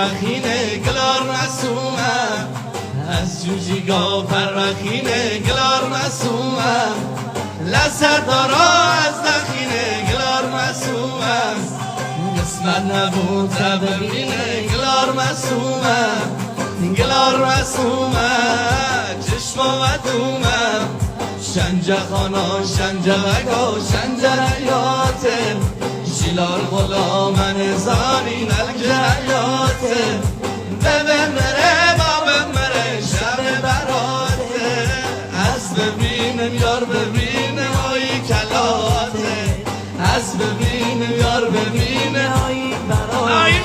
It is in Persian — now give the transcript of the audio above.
فرخینه گلار مسومم از جوجیگا فرخینه گلار مسومم لسر دارا از دخینه گلار مسومم قسمت نبود تبرینه گلار مسومم گلار مسومم چشم و دومم شنجه خانا شنجه وگا شنجه حیاته شیلار غلامن زانی نلگه حیاته ببه مره بابه مره شب براته از ببینم یار ببینم آیی کلاته از ببینم یار ببینم آیی براته